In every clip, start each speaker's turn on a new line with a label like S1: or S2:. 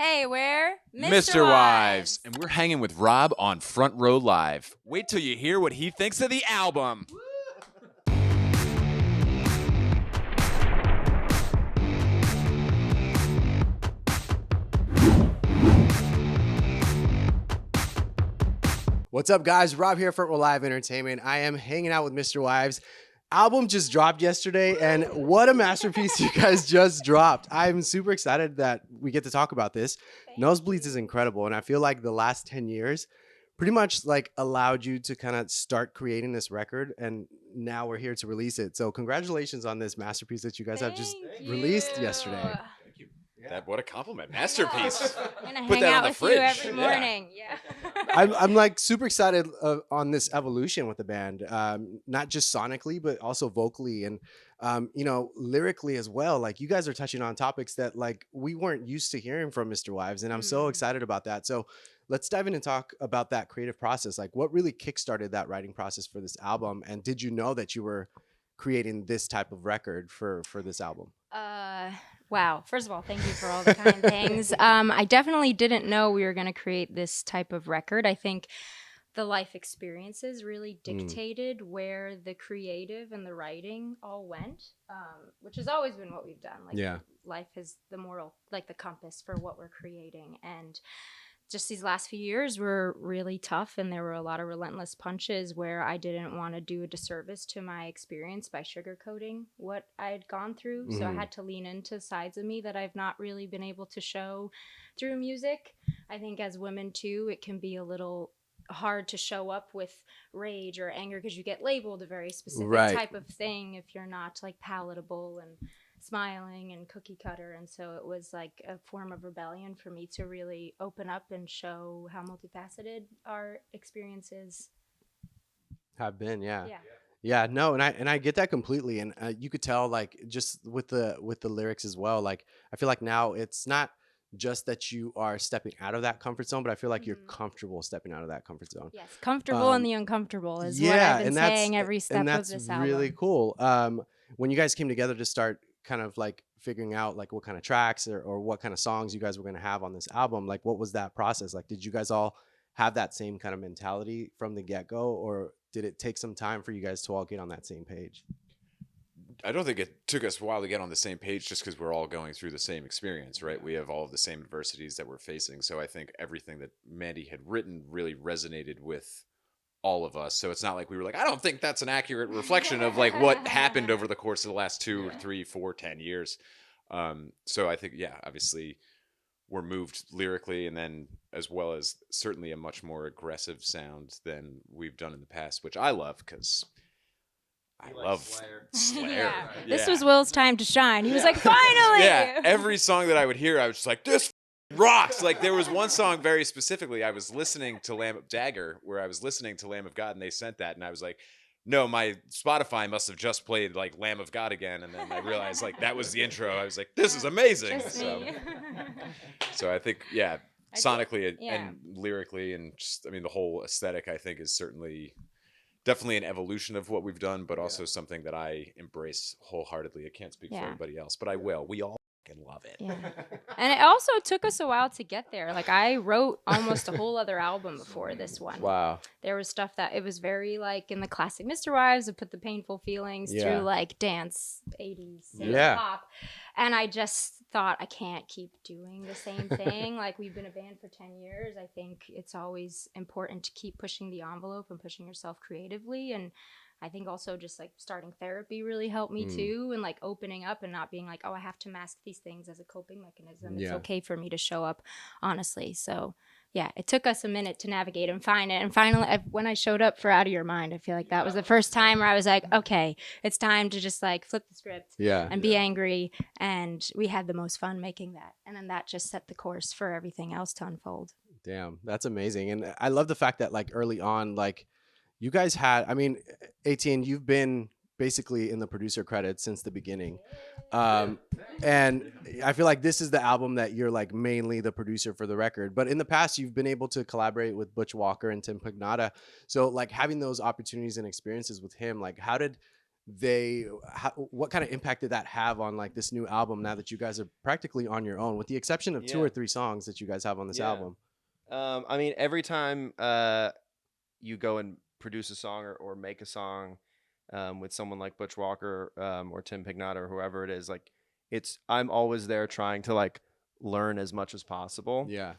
S1: Hey, we're
S2: MisterWives, and we're hanging with Rob on Front Row Live. Wait till you hear what he thinks of the album.
S3: What's up, guys? Rob here, Front Row Live Entertainment. I am hanging out with MisterWives. Album just dropped yesterday, and what a masterpiece you guys just dropped. I'm super excited that we get to talk about this. Nosebleeds is incredible, and I feel like the last 10 years pretty much like allowed you to kind of start creating this record, and now we're here to release it. So congratulations on this masterpiece that you guys have just released yesterday.
S2: What a compliment. Masterpiece.
S1: I'm gonna
S2: Put
S1: hang
S2: that on
S1: out
S2: the
S1: with
S2: fridge.
S1: you every
S2: Yeah.
S1: morning. Yeah.
S3: I'm like super excited on this evolution with the band, not just sonically, but also vocally and, lyrically as well. Like you guys are touching on topics that like we weren't used to hearing from MisterWives, and I'm so excited about that. So let's dive in and talk about that creative process. Like what really kickstarted that writing process for this album? And did you know that you were creating this type of record for this album?
S1: Wow. First of all, thank you for all the kind things. I definitely didn't know we were going to create this type of record. I think the life experiences really dictated where the creative and the writing all went, which has always been what we've done. Like, life is the moral, like the compass for what we're creating. And just these last few years were really tough, and there were a lot of relentless punches where I didn't want to do a disservice to my experience by sugarcoating what I had gone through. So I had to lean into sides of me that I've not really been able to show through music. I think as women too, it can be a little hard to show up with rage or anger because you get labeled a very specific type of thing if you're not like palatable and smiling and cookie cutter. And so it was like a form of rebellion for me to really open up and show how multifaceted our experiences
S3: Have been. No, and I get that completely, and you could tell like just with the lyrics as well. Like I feel like now it's not just that you are stepping out of that comfort zone, but I feel like you're comfortable stepping out of that comfort zone.
S1: Yes, comfortable in the uncomfortable is what I've been saying every step of this album.
S3: Really cool. When you guys came together to start kind of like figuring out like what kind of tracks or what kind of songs you guys were going to have on this album, like what was that process like? Did you guys all have that same kind of mentality from the get-go, or did it take some time for you guys to all get on that same page?
S2: I don't think it took us a while to get on the same page just because we're all going through the same experience, right? We have all of the same adversities that we're facing. So I think everything that Mandy had written really resonated with all of us. So it's not like we were like, I don't think that's an accurate reflection of like what happened over the course of the last 2, 3, 4, 10 years. So I think, obviously we're moved lyrically, and then as well as certainly a much more aggressive sound than we've done in the past, which I love because I love Slayer.
S1: This was Will's time to shine. He was like, finally!
S2: Every song that I would hear, I was just like, this rocks. Like there was one song very specifically, I was listening to Lamb of Dagger, where I was listening to Lamb of God, and they sent that, and I was like, no, my Spotify must have just played like Lamb of God again, and then I realized like that was the intro. I was like, this is amazing. So I think sonically and lyrically, and just the whole aesthetic I think is definitely an evolution of what we've done, but also something that I embrace wholeheartedly. I can't speak for everybody else, but I will. We all fucking love it.
S1: And it also took us a while to get there. Like I wrote almost a whole other album before this one.
S3: Wow.
S1: There was stuff that it was very like in the classic MisterWives and put the painful feelings through like dance 80s pop. And I just thought I can't keep doing the same thing. Like we've been a band for 10 years. I think it's always important to keep pushing the envelope and pushing yourself creatively. And I think also just like starting therapy really helped me too, and like opening up and not being like, oh, I have to mask these things as a coping mechanism. It's okay for me to show up honestly. So it took us a minute to navigate and find it. And finally, when I showed up for Out of Your Mind, I feel like that was the first time where I was like, okay, it's time to just like flip the script and be angry. And we had the most fun making that. And then that just set the course for everything else to unfold.
S3: Damn, that's amazing. And I love the fact that like early on, like you guys had, ATN, you've been basically in the producer credits since the beginning. And I feel like this is the album that you're like mainly the producer for the record. But in the past, you've been able to collaborate with Butch Walker and Tim Pagnotta. So like having those opportunities and experiences with him, like how did what kind of impact did that have on like this new album now that you guys are practically on your own, with the exception of 2 or 3 songs that you guys have on this album?
S4: I mean, every time you go and produce a song or make a song with someone like Butch Walker or Tim Pignotta or whoever it is, like I'm always there trying to like learn as much as possible.
S3: Yeah.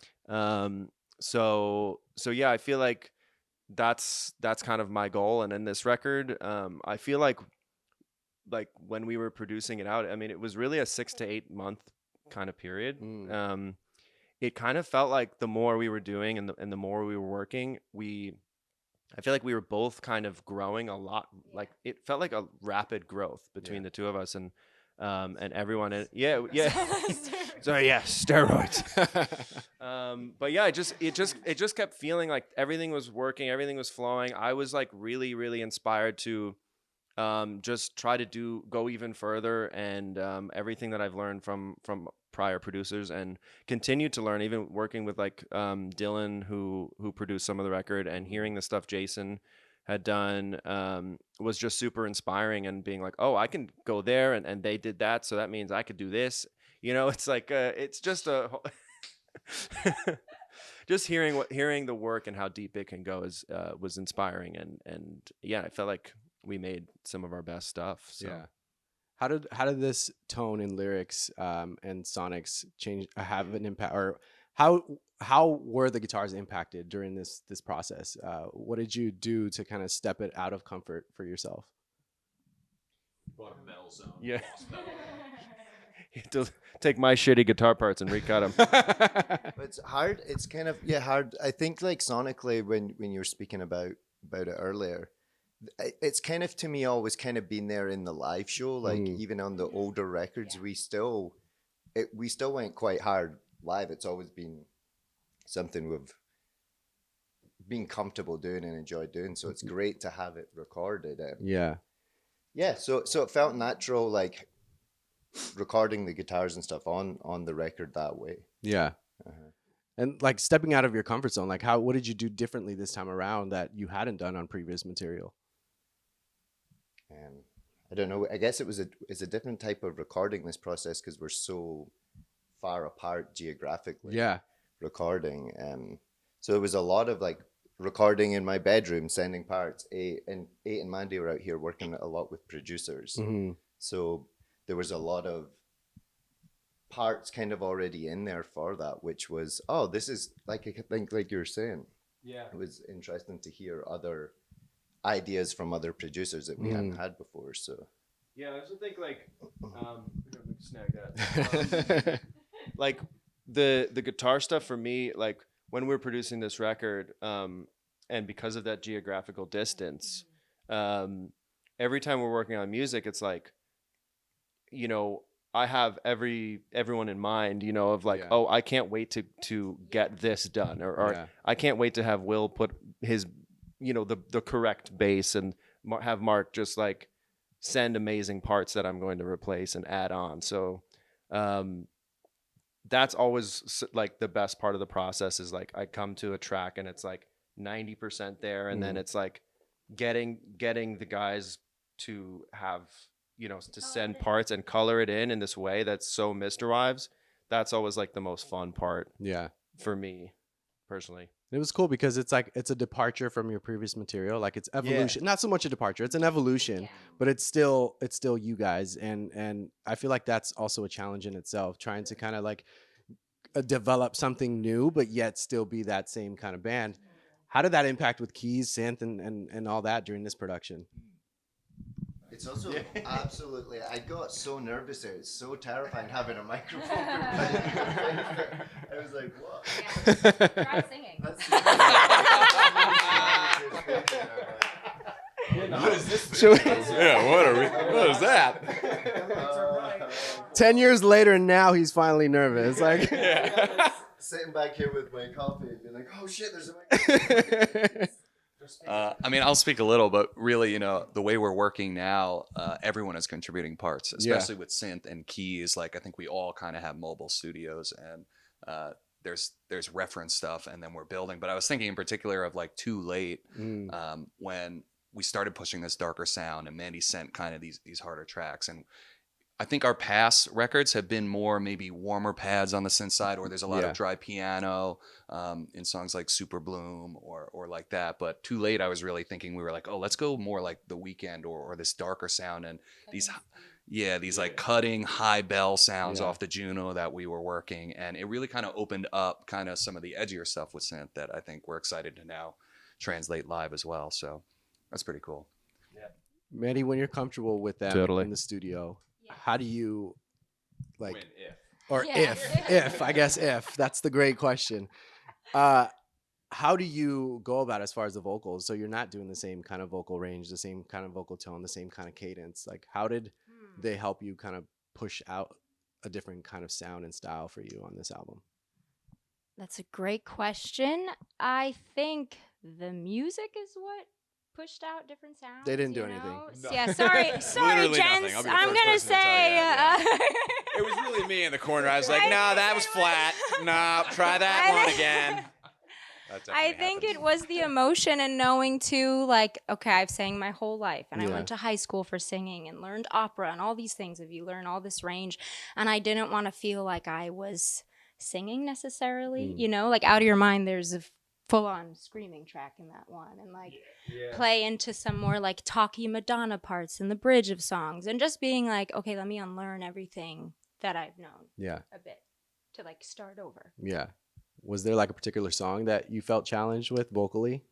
S4: So yeah, I feel like that's kind of my goal. And in this record, I feel like when we were producing it out, I mean, it was really a 6 to 8 month kind of period. It kind of felt like the more we were doing and the more we were working, I feel like we were both kind of growing a lot. Like it felt like a rapid growth between the two of us and everyone. Yeah. So yeah, steroids. But yeah, it just kept feeling like everything was working, everything was flowing. I was like really, really inspired to just try to go even further, and everything that I've learned from prior producers and continue to learn, even working with like Dylan who produced some of the record, and hearing the stuff Jason had done was just super inspiring, and being like, oh, I can go there and they did that, so that means I could do this. You know, it's like it's just just hearing the work and how deep it can go was inspiring, and yeah, I felt like we made some of our best stuff. So.
S3: Yeah. How did this tone in lyrics and sonics change, have an impact, or how were the guitars impacted during this process? What did you do to kind of step it out of comfort for yourself?
S2: Bought a metal zone.
S4: Yeah. You have to take my shitty guitar parts and recut them.
S5: It's hard. It's kind of hard. I think like sonically, when you were speaking about it earlier, it's kind of, to me, always kind of been there in the live show. Like even on the older records, we still went quite hard live. It's always been something we've been comfortable doing and enjoyed doing. So it's great to have it recorded.
S3: Yeah.
S5: So it felt natural, like recording the guitars and stuff on the record that way.
S3: Yeah. And like stepping out of your comfort zone, like what did you do differently this time around that you hadn't done on previous material?
S5: I don't know. I guess it's a different type of recording, this process, because we're so far apart geographically.
S3: Yeah.
S5: Recording. So it was a lot of like recording in my bedroom, sending parts. Eight and Mandy were out here working a lot with producers. So there was a lot of parts kind of already in there for that, which was, this is like, I think like you were saying. Yeah. It was interesting to hear other ideas from other producers that we hadn't had before. So
S4: yeah, I also think like snag that. Like the guitar stuff for me, like when we're producing this record, and because of that geographical distance, every time we're working on music, it's like, you know, I have everyone in mind, you know, of like, oh, I can't wait to get this done, or I can't wait to have Will put his, you know, the correct bass, and have Mark just like send amazing parts that I'm going to replace and add on. So that's always like the best part of the process, is like I come to a track and it's like 90% there, and then it's like getting the guys to have, you know, to send parts and color it in this way that's so MisterWives. That's always like the most fun part. Yeah, for me personally.
S3: It was cool because it's like it's a departure from your previous material. Like it's evolution, not so much a departure. It's an evolution, but it's still you guys, and I feel like that's also a challenge in itself, trying to kind of like develop something new, but yet still be that same kind of band. How did that impact with keys, synth, and all that during this production?
S5: It's also absolutely, I got so nervous there. It's so terrifying having a microphone. I was like, what?
S1: Yeah. Try singing.
S2: What is this? What is that?
S3: 10 years later, now he's finally nervous. Like,
S5: sitting back here with my coffee and being like, oh shit, there's a microphone.
S6: I mean, I'll speak a little, but really, you know, the way we're working now, everyone is contributing parts, especially with synth and keys. Like, I think we all kind of have mobile studios, and there's reference stuff, and then we're building. But I was thinking in particular of like Too Late, when we started pushing this darker sound, and Mandy sent kind of these harder tracks. And I think our past records have been more maybe warmer pads on the synth side, or there's a lot of dry piano in songs like Super Bloom or like that. But Too Late, I was really thinking, we were like, oh, let's go more like The Weeknd or this darker sound, and these like cutting high bell sounds off the Juno that we were working. And it really kind of opened up kind of some of the edgier stuff with synth that I think we're excited to now translate live as well. So that's pretty cool.
S3: Mandy, when you're comfortable with them in the studio, how do you like,
S2: When, if.
S3: or if, I guess if, that's the great question. How do you go about as far as the vocals? So you're not doing the same kind of vocal range, the same kind of vocal tone, the same kind of cadence. Like, how did they help you kind of push out a different kind of sound and style for you on this album?
S1: That's a great question. I think the music is what pushed out different sounds.
S3: They didn't do
S1: you
S3: anything.
S1: know?
S2: No.
S1: Yeah, sorry,
S2: Literally
S1: gents.
S2: nothing. I'll be the
S1: I'm
S2: first
S1: gonna
S2: person to tell you
S1: say
S2: that, It was really me in the corner. I was like, no, that was flat. No, try that one again.
S1: I think it was the emotion and knowing too, like, okay, I've sang my whole life and I went to high school for singing and learned opera and all these things. If you learn all this range, and I didn't want to feel like I was singing necessarily, you know, like Out of Your Mind, there's a full-on screaming track in that one, and like play into some more like talky Madonna parts in the bridge of songs, and just being like, okay, let me unlearn everything that I've known a bit to like start over.
S3: Was there like a particular song that you felt challenged with vocally?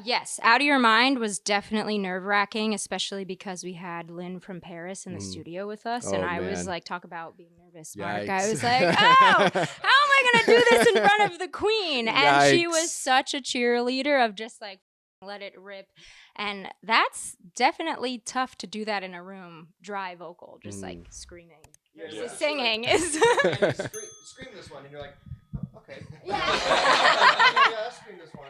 S1: Yes, Out of Your Mind was definitely nerve-wracking, especially because we had Lynn from Paris in the studio with us, and I was like, talk about being nervous, Mark. I was like, oh, how am I going to do this in front of the Queen? And she was such a cheerleader of just like, let it rip. And that's definitely tough to do that in a room, dry vocal, just like screaming. Singing is...
S4: Scream this one, and you're like, oh, okay. Scream this one.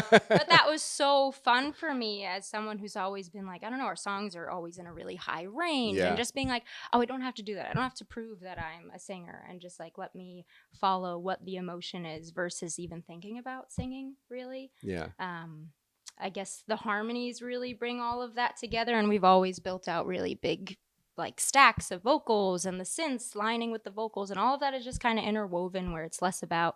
S1: But that was so fun for me as someone who's always been like, I don't know, our songs are always in a really high range, and just being like, oh, I don't have to do that. I don't have to prove that I'm a singer, and just like let me follow what the emotion is versus even thinking about singing, really. I guess the harmonies really bring all of that together, and we've always built out really big like stacks of vocals and the synths lining with the vocals, and all of that is just kind of interwoven where it's less about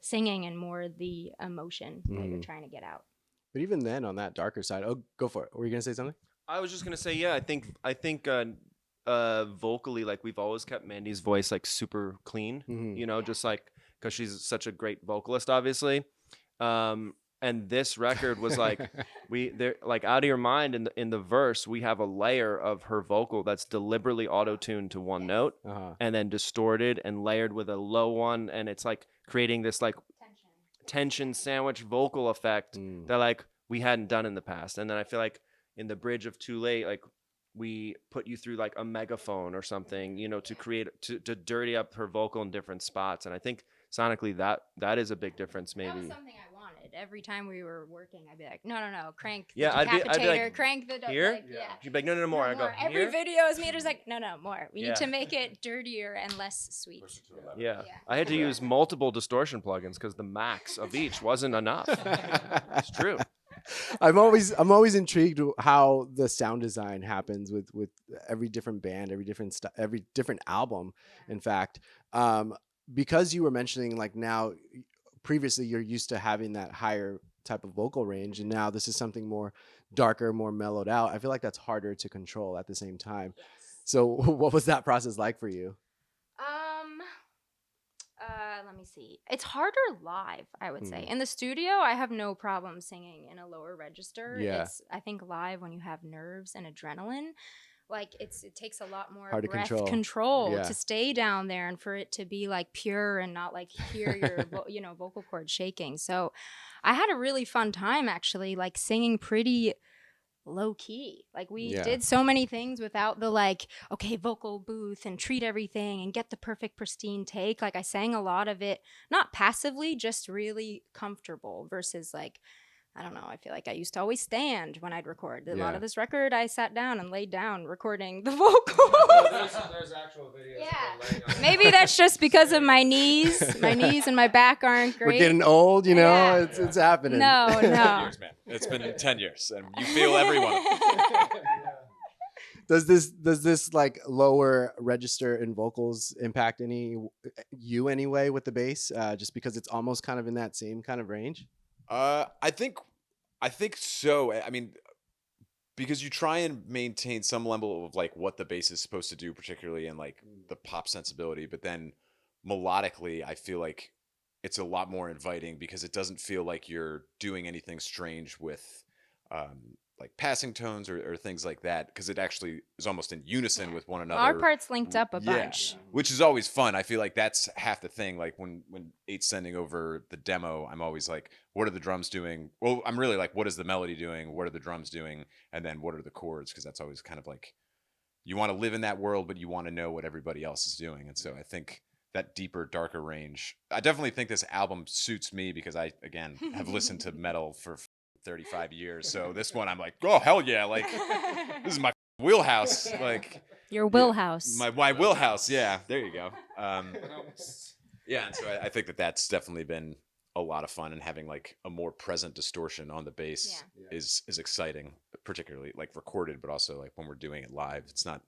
S1: singing and more the emotion that you're trying to get out.
S3: But even then, on that darker side, oh, go for it. Were you gonna say something?
S4: I was just gonna say, I think vocally, like we've always kept Mandy's voice like super clean, you know, just like because she's such a great vocalist, obviously. And this record was like like Out of Your Mind in the verse, we have a layer of her vocal that's deliberately auto-tuned to one note and then distorted and layered with a low one, and it's like creating this like tension sandwich vocal effect that like we hadn't done in the past. And then I feel like in the bridge of Too Late, like we put you through like a megaphone or something, you know, to create to dirty up her vocal in different spots. And I think sonically that is a big difference. Maybe
S1: that was something I wanted. Every time we were working, I'd be like, no, crank the
S4: I'd be like,
S1: crank the
S4: here.
S1: Like,
S4: She'd be like, no, more. I go
S1: every
S4: here?
S1: video is me. Just like, no, more. We need to make it dirtier and less sweet.
S4: I had to use multiple distortion plugins because the max of each wasn't enough. It's true.
S3: I'm always intrigued how the sound design happens with every different band, every different album. In fact, because you were mentioning like now, previously you're used to having that higher type of vocal range, and now this is something more darker, more mellowed out. I feel like that's harder to control at the same time. So what was that process like for you?
S1: Let me see. It's harder live, I would say. In the studio, I have no problem singing in a lower register. I think live, when you have nerves and adrenaline, like it takes a lot more
S3: hard
S1: breath
S3: to
S1: control to stay down there and for it to be like pure and not like hear your vocal cord shaking. So I had a really fun time actually, like singing pretty low key. Like we did so many things without the like, okay, vocal booth and treat everything and get the perfect pristine take. Like I sang a lot of it, not passively, just really comfortable versus like I don't know. I feel like I used to always stand when I'd record. A lot
S3: Yeah.
S1: of this record, I sat down and laid down recording the vocals.
S7: There's actual videos.
S1: Yeah. Maybe that's just because of my knees. My knees and my back aren't
S3: We're
S1: great.
S3: getting old, you know.
S1: Yeah.
S3: It's happening.
S1: No,
S2: 10
S1: no.
S2: years, man. It's been 10 years, and you feel every one.
S3: Does this like lower register in vocals impact you anyway with the bass? Just because it's almost kind of in that same kind of range.
S2: I think so. I mean, because you try and maintain some level of like what the bass is supposed to do, particularly in like the pop sensibility, but then melodically, I feel like it's a lot more inviting because it doesn't feel like you're doing anything strange with like passing tones or things like that, because it actually is almost in unison with one another.
S1: Our parts linked up a
S2: Yeah,
S1: bunch.
S2: which is always fun. I feel like that's half the thing. Like when Eight's sending over the demo, I'm always like, what are the drums doing? Well, I'm really like, what is the melody doing? What are the drums doing? And then what are the chords? Because that's always kind of like, you want to live in that world, but you want to know what everybody else is doing. And so I think that deeper, darker range, I definitely think this album suits me because I, again, have listened to metal for 35 years. So this one, I'm like, oh, hell yeah. Like, this is my wheelhouse. Like,
S1: Your wheelhouse.
S2: my wheelhouse. Yeah, there you go. Yeah, and so I think that's definitely been a lot of fun, and having like a more present distortion on the bass is exciting, particularly like recorded, but also like when we're doing it live. It's not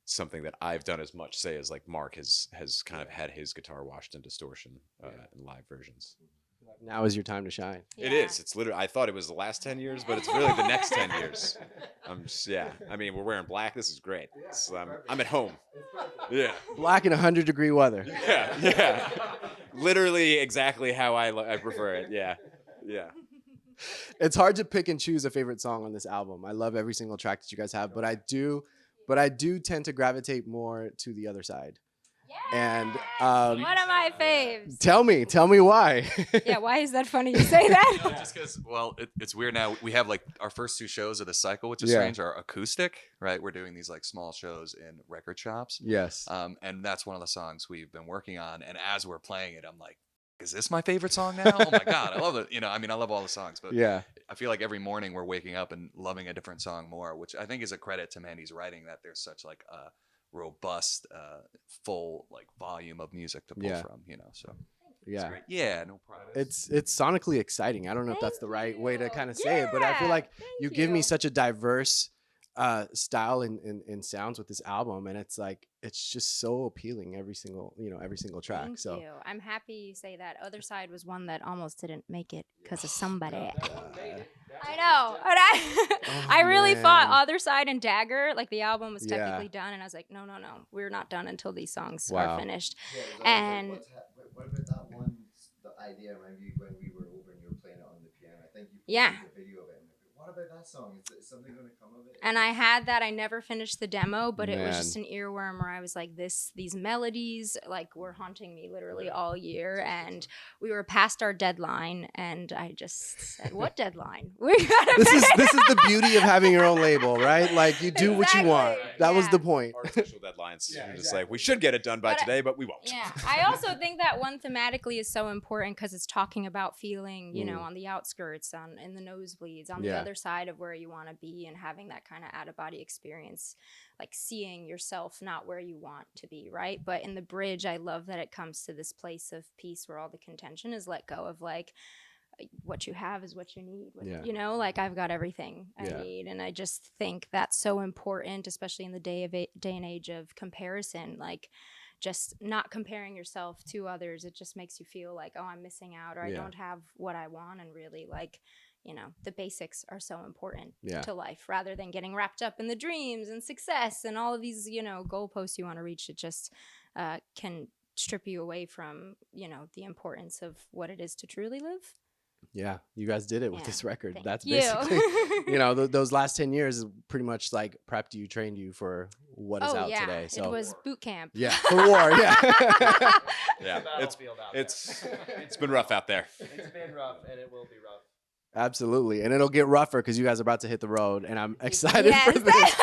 S2: something that I've done as much, say, as like Mark has kind of had his guitar washed in distortion in live versions.
S3: Now is your time to shine.
S2: It is. It's literally, I thought it was the last 10 years, but it's really the next 10 years. I mean, we're wearing black. This is great. I'm at home. Yeah.
S3: Black in 100-degree weather.
S2: Yeah. Literally exactly how I prefer it. Yeah.
S3: It's hard to pick and choose a favorite song on this album. I love every single track that you guys have, but I do tend to gravitate more to the other side. And
S1: one of my faves.
S3: tell me why.
S1: Yeah, why is that funny you say that?
S6: Just because, well, it's weird now. We have like our first two shows of the cycle, which is
S3: Yeah.
S6: strange, are acoustic, right? We're doing these like small shows in record shops.
S3: Yes.
S6: And that's one of the songs we've been working on. And as we're playing it, I'm like, is this my favorite song now? Oh my God, I love it. I mean, I love all the songs, but
S3: Yeah.
S6: I feel like every morning we're waking up and loving a different song more, which I think is a credit to Mandy's writing, that there's such like a robust, full like volume of music to pull from, so. It's
S3: Yeah.
S6: great. Yeah, no problem.
S3: It's sonically exciting. I don't know if that's the right way to kind of say it, but I feel like you give me such a diverse style and sounds with this album, and it's like it's just so appealing every single track.
S1: Thank
S3: So
S1: you. I'm happy you say that. Other Side was one that almost didn't make it because of somebody. I know. But I really thought Other Side and Dagger, like the album was technically done, and I was like, no, we're not done until these songs are finished. And
S5: what about that one? The idea maybe when we were over and you were playing it on the piano. I think you posted a video of it. What about that song? Is something going to come of it?
S1: And I had that. I never finished the demo, but it was just an earworm where I was like, these melodies like were haunting me literally all year. And we were past our deadline, and I just said, "What deadline? We gotta
S3: this is the beauty of having your own label, right? Like you do what you want. That was the point.
S2: Artificial deadlines. You're just like, we should get it done by today, but we won't.
S1: Yeah, I also think that one thematically is so important because it's talking about feeling, on the outskirts, in the nosebleeds, on the other side of where you want to be, and having that kind of out-of-body experience, like seeing yourself not where you want to be, right? But in the bridge, I love that it comes to this place of peace where all the contention is let go of, like, what you have is what you need. Like I've got everything I need, and I just think that's so important, especially in the day and age of comparison. Like, just not comparing yourself to others, it just makes you feel like, oh, I'm missing out, or I don't have what I want. And really, like, the basics are so important to life, rather than getting wrapped up in the dreams and success and all of these, goalposts you want to reach. It just can strip you away from, the importance of what it is to truly live.
S3: Yeah, you guys did it with this record.
S1: Thank
S3: That's
S1: you.
S3: basically, those last 10 years is pretty much like prepped you, trained you for what is out today. So
S1: it was boot camp.
S3: Yeah, for war. Yeah.
S2: Yeah, it's been rough out there.
S7: It's been rough, and it will be rough.
S3: Absolutely, and it'll get rougher because you guys are about to hit the road, and I'm excited for this.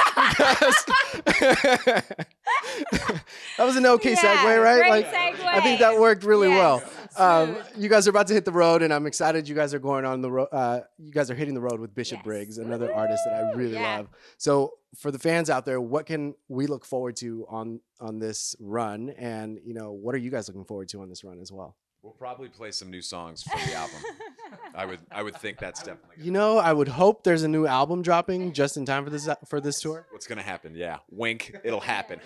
S3: That was an okay segue, right?
S1: Great
S3: like,
S1: segue.
S3: I think that worked really well.
S1: Smooth.
S3: You guys are about to hit the road, and I'm excited. You guys are going on the road. You guys are hitting the road with Bishop
S1: Yes.
S3: Briggs, another artist that I really
S1: Yeah.
S3: love. So, for the fans out there, what can we look forward to on this run? And what are you guys looking forward to on this run as well?
S2: We'll probably play some new songs from the album. I would think that's definitely
S3: I would hope there's a new album dropping just in time for this tour.
S2: what's gonna happen. Yeah, wink, it'll happen.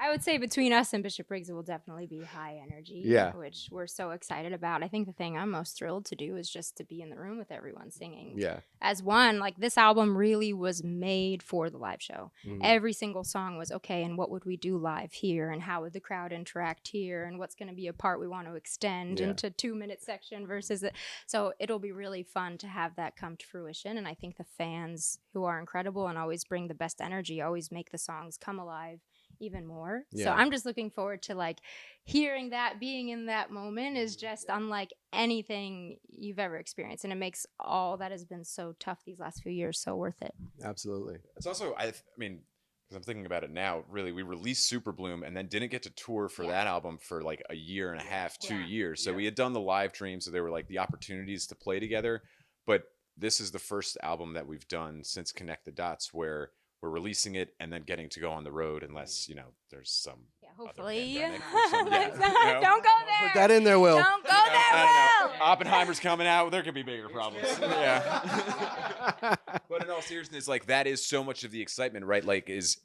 S1: I would say between us and Bishop Briggs, it will definitely be high energy,
S3: Yeah.
S1: which we're so excited about. I think the thing I'm most thrilled to do is just to be in the room with everyone singing
S3: Yeah.
S1: as one. Like, this album really was made for the live show.
S3: Mhm.
S1: Every single song was, okay, and what would we do live here? And how would the crowd interact here? And what's going to be a part we want to extend
S3: Yeah.
S1: into 2-minute section versus it. So it'll be really fun to have that come to fruition. And I think the fans, who are incredible and always bring the best energy, always make the songs come alive even more. So
S3: Yeah.
S1: I'm just looking forward to like hearing that, being in that moment is just unlike anything you've ever experienced, and it makes all that has been so tough these last few years so worth it.
S3: Absolutely.
S2: It's also, I mean, because I'm thinking about it now, really, we released Super Bloom and then didn't get to tour for that album for like a year and a half, 2 years. So we had done the live dream, so there were like the opportunities to play together. But this is the first album that we've done since Connect the Dots where we're releasing it and then getting to go on the road, unless there's some
S1: Hopefully.
S2: pandemic or something. Yeah,
S1: Don't go there.
S3: Put that in there, Will.
S1: Don't go
S2: I
S1: there,
S2: don't know.
S1: Will.
S2: Oppenheimer's coming out. There could be bigger problems. Yeah. But in all seriousness, like, that is so much of the excitement, right? Like, is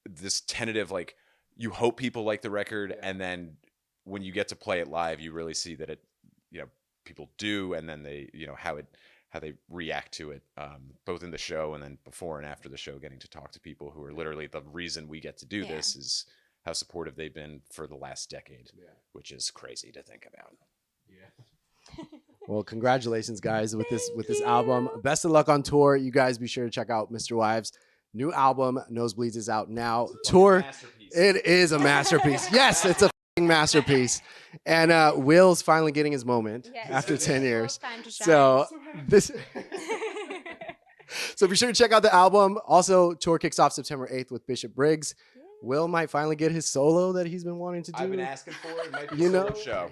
S2: this tentative, like, you hope people like the record, and then when you get to play it live, you really see that it, people do, and then they, how they react to it, both in the show and then before and after the show, getting to talk to people who are literally the reason we get to do this, is how supportive they've been for the last decade, which is crazy to think about.
S3: Well, congratulations, guys, with this album. Best of luck on tour. You guys be sure to check out MisterWives' new album. Nosebleeds is out now. Tour. It is a masterpiece. Yes, it's a masterpiece. And Will's finally getting his moment after 10 years. So this. So be sure to check out the album. Also, tour kicks off September 8th with Bishop Briggs. Will might finally get his solo that he's been wanting to do.
S2: I've been asking for it. It might be a solo show.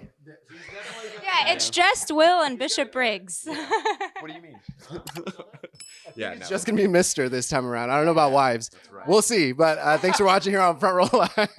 S1: Yeah, it's just Will and Bishop Briggs.
S2: What do you mean? Yeah,
S3: It's
S2: no.
S3: just gonna be Mister this time around. I don't know about wives.
S2: That's right.
S3: We'll see. But thanks for watching here on Front Row Live.